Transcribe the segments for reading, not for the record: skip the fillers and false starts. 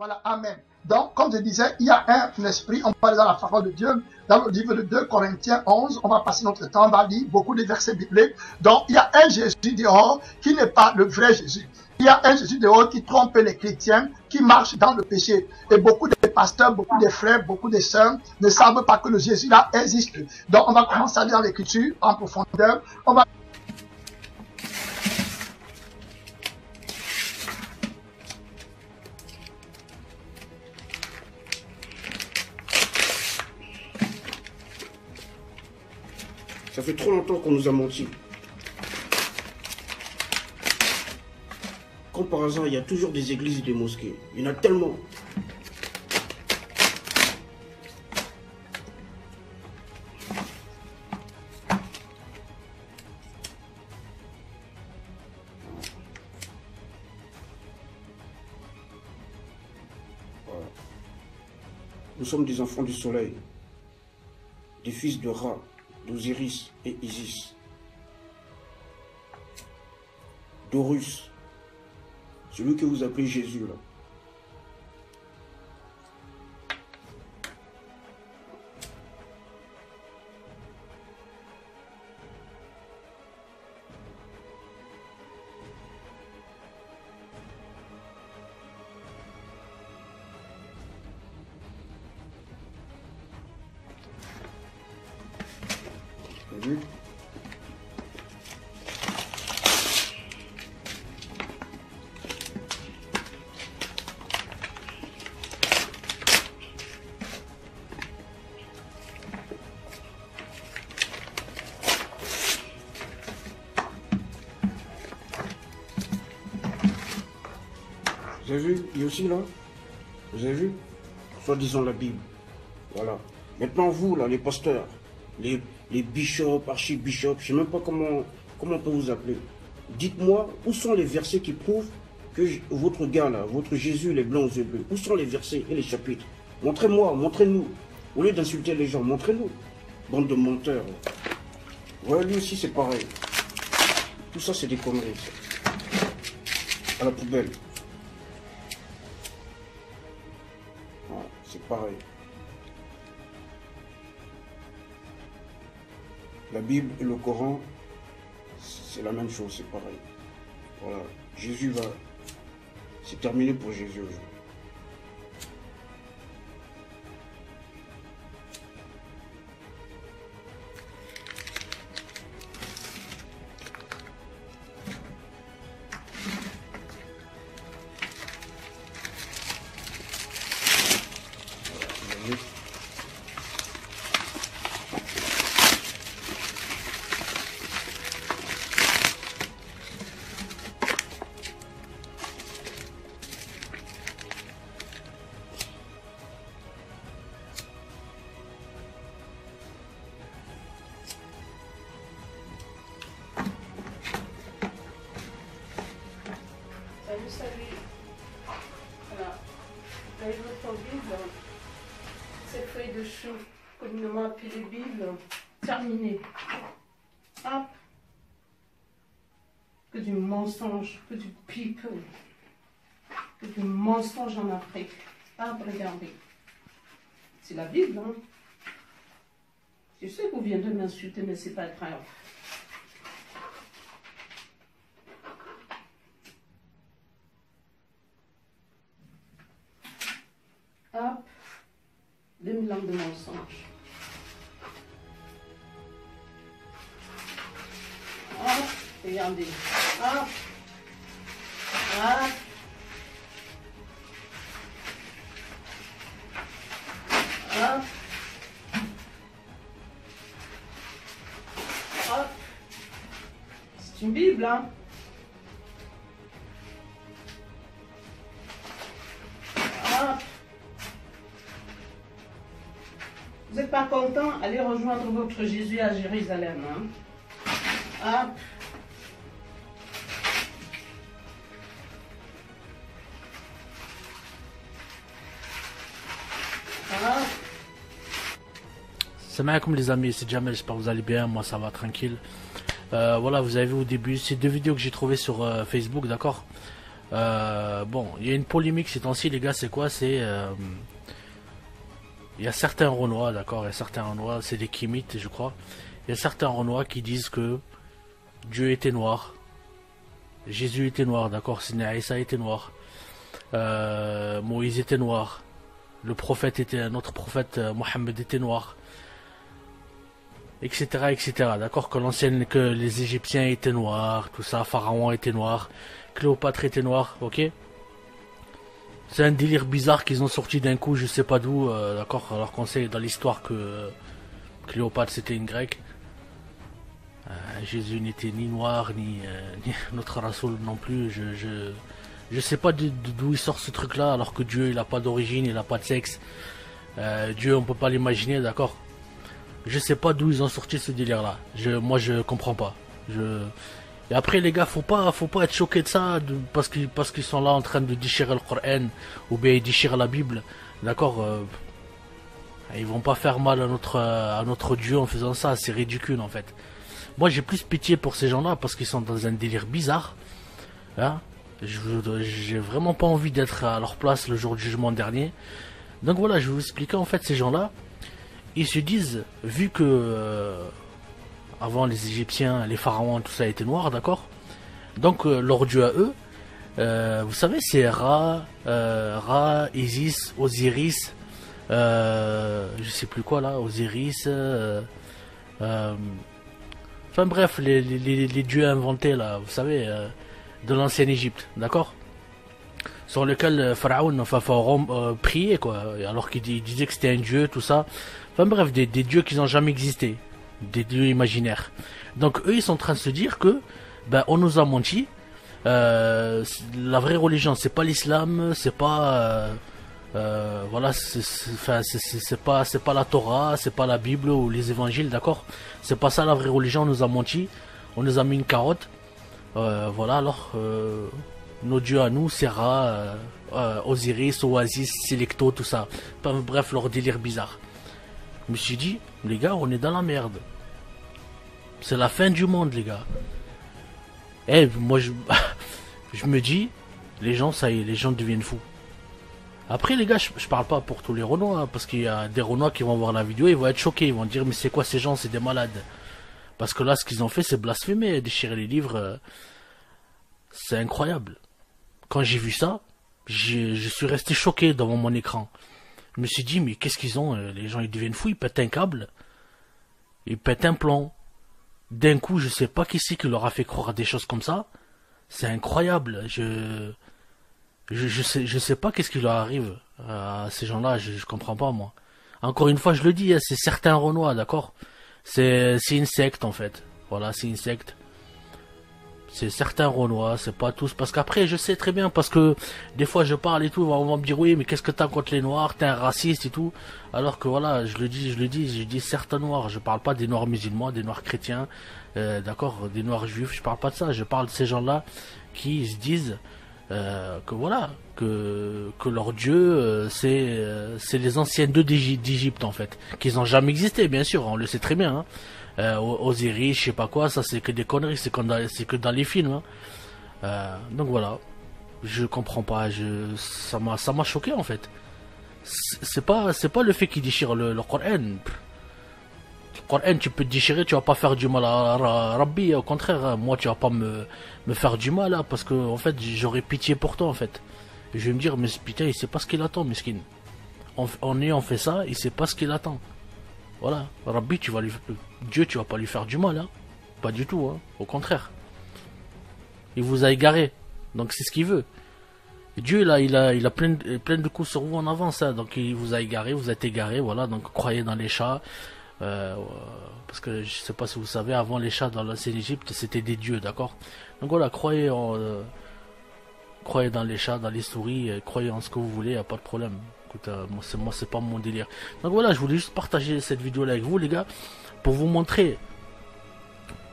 Voilà, amen. Donc, comme je disais, il y a un esprit, on parle dans la parole de Dieu, dans le livre de 2 Corinthiens 11, on va passer notre temps, on va lire beaucoup de versets bibliques. Donc, il y a un Jésus dehors qui n'est pas le vrai Jésus. Il y a un Jésus dehors qui trompe les chrétiens, qui marche dans le péché. Et beaucoup de pasteurs, beaucoup de frères, beaucoup de sœurs ne savent pas que le Jésus-là existe. Donc, on va commencer à lire dans l'Écriture en profondeur. On va Ça fait trop longtemps qu'on nous a menti. Comme par hasard, il y a toujours des églises et des mosquées. Il y en a tellement. Voilà. Nous sommes des enfants du soleil, des fils de Ra, d'Osiris et Isis, d'Horus, celui que vous appelez Jésus là. Vous avez vu? Vous avez vu? Il y a aussi là. Vous avez vu? Soi-disant la Bible. Voilà. Maintenant vous là, les pasteurs, les bishops, archibishops, je ne sais même pas comment on peut vous appeler. Dites-moi, où sont les versets qui prouvent que votre gars là, votre Jésus, les blancs aux yeux bleus, où sont les versets et les chapitres? Montrez-moi, montrez-nous. Au lieu d'insulter les gens, montrez-nous. Bande de menteurs. Ouais, lui aussi c'est pareil. Tout ça c'est des conneries. Ça. À la poubelle. Voilà, c'est pareil. La Bible et le Coran, c'est la même chose, c'est pareil. Voilà, Jésus va... C'est terminé pour Jésus aujourd'hui. Voilà, Salut. Voilà. Vous avez votre Bible, cette feuille de chou, communément appelée Bible, terminée. Hop. Que du mensonge, que du pipeau, que du mensonge en Afrique. Hop, regardez. C'est la Bible, hein. Je sais que vous viendrez m'insulter, mais c'est pas grave. Hop, 2000 ans de mensonges. Hop, regardez. Hop, hop. Hop. Hop. C'est une Bible, hein. Hop. Vous n'êtes pas content? Allez rejoindre votre Jésus à Jérusalem. Hein? Hop. Hop. Salam alaikum les amis, c'est Jamel, j'espère que vous allez bien, moi ça va tranquille. Voilà, vous avez vu au début, c'est deux vidéos que j'ai trouvées sur Facebook, d'accord. Bon, il y a une polémique ces temps-ci, les gars, c'est quoi? C'est... il y a certains Renois, d'accord? Il y a certains Renois, c'est des Kémites, je crois. Il y a certains Renois qui disent que Dieu était noir. Jésus était noir, d'accord? Sina Isa était noir. Moïse était noir. Le prophète était... Notre prophète Mohammed était noir. Etc, etc. D'accord? Que les Égyptiens étaient noirs, tout ça, Pharaon était noir. Cléopâtre était noir, ok? C'est un délire bizarre qu'ils ont sorti d'un coup, je sais pas d'où, d'accord? Alors qu'on sait dans l'histoire que Cléopâtre c'était une grecque. Jésus n'était ni noir, ni notre Rasoul non plus. Je sais pas d'où il sort ce truc là, alors que Dieu il a pas d'origine, il a pas de sexe. Dieu on peut pas l'imaginer, d'accord? Je sais pas d'où ils ont sorti ce délire là. Moi je comprends pas. Et après les gars, faut pas être choqué de ça parce qu'ils sont là en train de déchirer le Coran ou bien ils déchirent la Bible, d'accord? Ils vont pas faire mal à notre Dieu en faisant ça, c'est ridicule en fait. Moi j'ai plus pitié pour ces gens-là parce qu'ils sont dans un délire bizarre. Hein? J'ai vraiment pas envie d'être à leur place le jour du jugement dernier. Donc voilà, je vais vous expliquer en fait ces gens-là. Ils se disent, vu que avant les Égyptiens, les pharaons, tout ça était noir, d'accord? Donc leur dieu à eux, vous savez, c'est Ra, Isis, Osiris, je sais plus quoi là, Osiris, enfin bref, les dieux inventés là, vous savez, de l'ancienne Égypte, d'accord? Sur lequel Pharaon priait quoi, alors qu'il disait que c'était un dieu, tout ça. Enfin bref, des dieux qui n'ont jamais existé, des dieux imaginaires. Donc eux ils sont en train de se dire que ben on nous a menti. La vraie religion c'est pas l'islam, c'est pas voilà, c'est pas la Torah, c'est pas la Bible ou les évangiles, d'accord? C'est pas ça la vraie religion, on nous a menti, on nous a mis une carotte. Voilà, alors nos dieux à nous, Serra, Osiris, Oasis, Selecto, tout ça. Enfin, bref, leur délire bizarre. Je me suis dit, les gars, on est dans la merde. C'est la fin du monde, les gars. Et moi, je me dis, les gens, ça y est, les gens deviennent fous. Après, les gars, je parle pas pour tous les Renois, hein, parce qu'il y a des Renois qui vont voir la vidéo, ils vont être choqués, ils vont dire, mais c'est quoi ces gens, c'est des malades. Parce que là, ce qu'ils ont fait, c'est blasphémer, déchirer les livres. C'est incroyable. Quand j'ai vu ça, je suis resté choqué devant mon écran. Je me suis dit, mais qu'est-ce qu'ils ont? Les gens, ils deviennent fous, ils pètent un câble. Ils pètent un plomb. D'un coup, je sais pas qui c'est qui leur a fait croire à des choses comme ça. C'est incroyable. Je sais pas qu'est-ce qui leur arrive à ces gens-là. Je comprends pas, moi. Encore une fois, je le dis, c'est certains Renois, d'accord? C'est une secte, en fait. Voilà, c'est une secte. C'est certains Renois, c'est pas tous. Parce qu'après, je sais très bien, parce que des fois je parle et tout, on va me dire oui, mais qu'est-ce que t'as contre les Noirs, t'es un raciste et tout. Alors que voilà, je dis certains Noirs, je parle pas des Noirs musulmans, des Noirs chrétiens, d'accord, des Noirs juifs, je parle pas de ça, je parle de ces gens-là qui se disent que voilà, que leur Dieu, c'est les anciens dieux d'Égypte en fait, qu'ils n'ont jamais existé, bien sûr, on le sait très bien, hein. Osiris, je sais pas quoi, ça c'est que des conneries, c'est que dans les films. Hein. Donc voilà, je comprends pas, ça m'a choqué en fait. C'est pas le fait qu'il déchire le Coran. Le Coran, tu peux te déchirer, tu vas pas faire du mal à Rabbi, au contraire, hein, moi tu vas pas me faire du mal là, parce que en fait j'aurais pitié pour toi en fait. Et je vais me dire, mais putain, il sait pas ce qu'il attend, miskin. On fait ça, il sait pas ce qu'il attend. Voilà, Rabbi, Dieu, tu vas pas lui faire du mal, hein. Pas du tout, hein. Au contraire. Il vous a égaré, donc c'est ce qu'il veut. Et Dieu, là, il a plein de coups sur vous en avance, hein. Donc il vous a égaré, vous êtes égaré, voilà. Donc croyez dans les chats, parce que je sais pas si vous savez, avant les chats dans l'ancienne Égypte, c'était des dieux, d'accord. Donc voilà, croyez dans les chats, dans les souris, croyez en ce que vous voulez, y a pas de problème. Écoute, moi c'est pas mon délire. Donc voilà, je voulais juste partager cette vidéo là avec vous les gars, pour vous montrer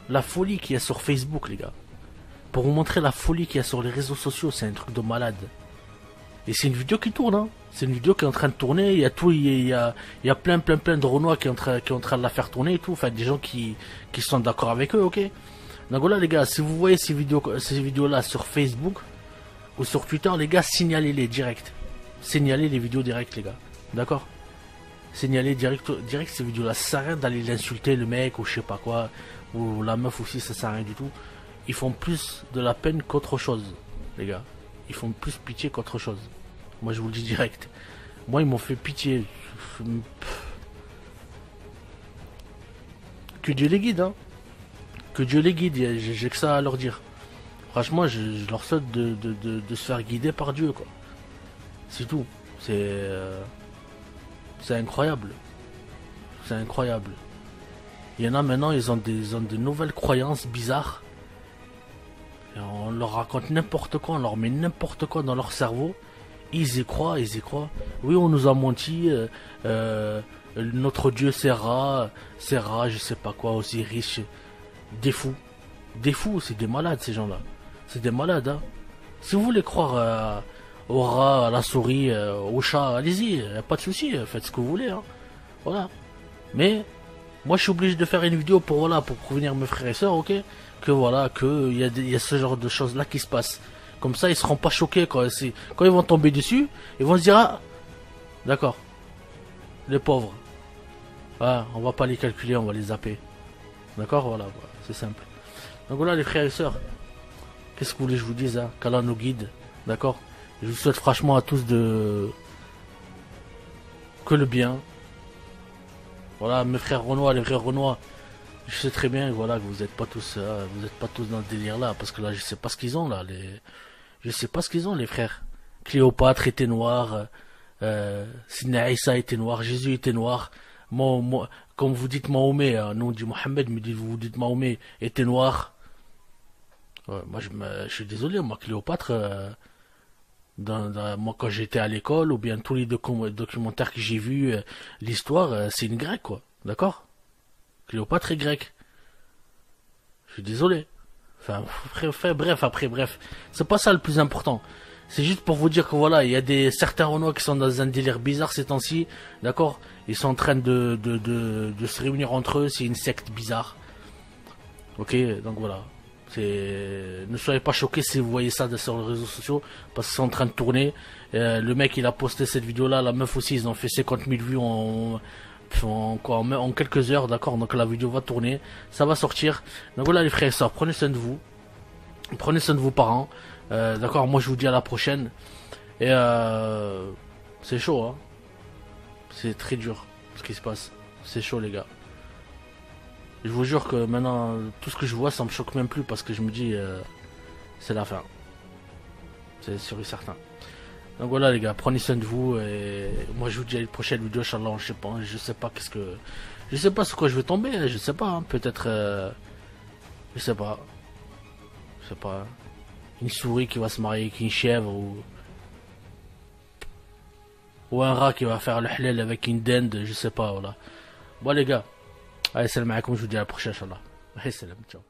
la folie qu'il y a sur Facebook les gars, pour vous montrer la folie qu'il y a sur les réseaux sociaux. C'est un truc de malade. Et c'est une vidéo qui tourne, hein. C'est une vidéo qui est en train de tourner, il y a tout, il y a plein de Renois qui est en train de la faire tourner et tout, enfin des gens qui sont d'accord avec eux, ok. Donc voilà les gars, si vous voyez ces vidéos là sur Facebook, ou sur Twitter, les gars, signalez-les direct. Signalez les vidéos direct, les gars. D'accord? Signalez direct ces vidéos-là. Ça sert à rien d'aller l'insulter, le mec, ou je sais pas quoi, ou la meuf aussi, ça sert à rien du tout. Ils font plus de la peine qu'autre chose, les gars. Ils font plus pitié qu'autre chose. Moi, je vous le dis direct. Moi, ils m'ont fait pitié. Que Dieu les guide, hein. Que Dieu les guide, j'ai que ça à leur dire. Franchement, je leur souhaite de se faire guider par Dieu, quoi. C'est tout. C'est incroyable. C'est incroyable. Il y en a maintenant, ils ont des nouvelles croyances bizarres. Et on leur raconte n'importe quoi, on leur met n'importe quoi dans leur cerveau. Ils y croient, ils y croient. Oui, on nous a menti. Notre Dieu c'est Ra, je sais pas quoi, aussi riche. Des fous. Des fous, c'est des malades ces gens-là. C'est des malades, hein. Si vous voulez croire au rat, à la souris, au chat, allez-y, pas de souci, faites ce que vous voulez, hein. Voilà. Mais moi je suis obligé de faire une vidéo pour prévenir mes frères et sœurs, ok, que voilà, que il y a ce genre de choses là qui se passent. Comme ça ils seront pas choqués quand ils vont tomber dessus, ils vont se dire ah, d'accord, les pauvres, ah, on va pas les calculer, on va les zapper, d'accord, voilà, c'est simple. Donc voilà les frères et sœurs, qu'est-ce que vous voulez que je vous dise, hein, qu'Allah nous guide, d'accord. Je vous souhaite franchement à tous que le bien. Voilà, mes frères Renois, les vrais Renois, je sais très bien, voilà, que vous n'êtes pas tous dans le délire là, parce que là, je sais pas ce qu'ils ont là, je sais pas ce qu'ils ont les frères. Cléopâtre était noire, Sidna Isa était noir, Jésus était noir, moi, comme vous dites Mahomet, nous on dit Mohammed, mais vous dites Mahomet était noir. Ouais, moi je suis désolé, moi Cléopâtre, moi quand j'étais à l'école, ou bien tous les documentaires que j'ai vus, l'histoire, c'est une grecque, quoi, d'accord. Cléopâtre est grecque. Je suis désolé. Enfin, bref, c'est pas ça le plus important. C'est juste pour vous dire que voilà, il y a certains Renois qui sont dans un délire bizarre ces temps-ci, d'accord. Ils sont en train de se réunir entre eux, c'est une secte bizarre. Ok, donc voilà. Ne soyez pas choqués si vous voyez ça sur les réseaux sociaux, parce que c'est en train de tourner. Le mec il a posté cette vidéo là, la meuf aussi, ils ont fait 50 000 vues en quelques heures, d'accord. Donc la vidéo va tourner, ça va sortir. Donc voilà les frères et sœurs, prenez soin de vous, prenez soin de vos parents, d'accord. Moi je vous dis à la prochaine. Et c'est chaud, hein. C'est très dur ce qui se passe, c'est chaud les gars. Je vous jure que maintenant, tout ce que je vois, ça me choque même plus, parce que je me dis, c'est la fin. C'est sûr et certain. Donc voilà les gars, prenez soin de vous, et moi je vous dis à une prochaine vidéo, Inch'Allah, je sais pas sur quoi je vais tomber, je sais pas, hein, peut-être, je sais pas, une souris qui va se marier avec une chèvre, ou un rat qui va faire le halal avec une dinde, je sais pas, voilà. Bon les gars, allez, salam alaikum, je vous dis à la prochaine, Inch'Allah. Allez, salam, ciao.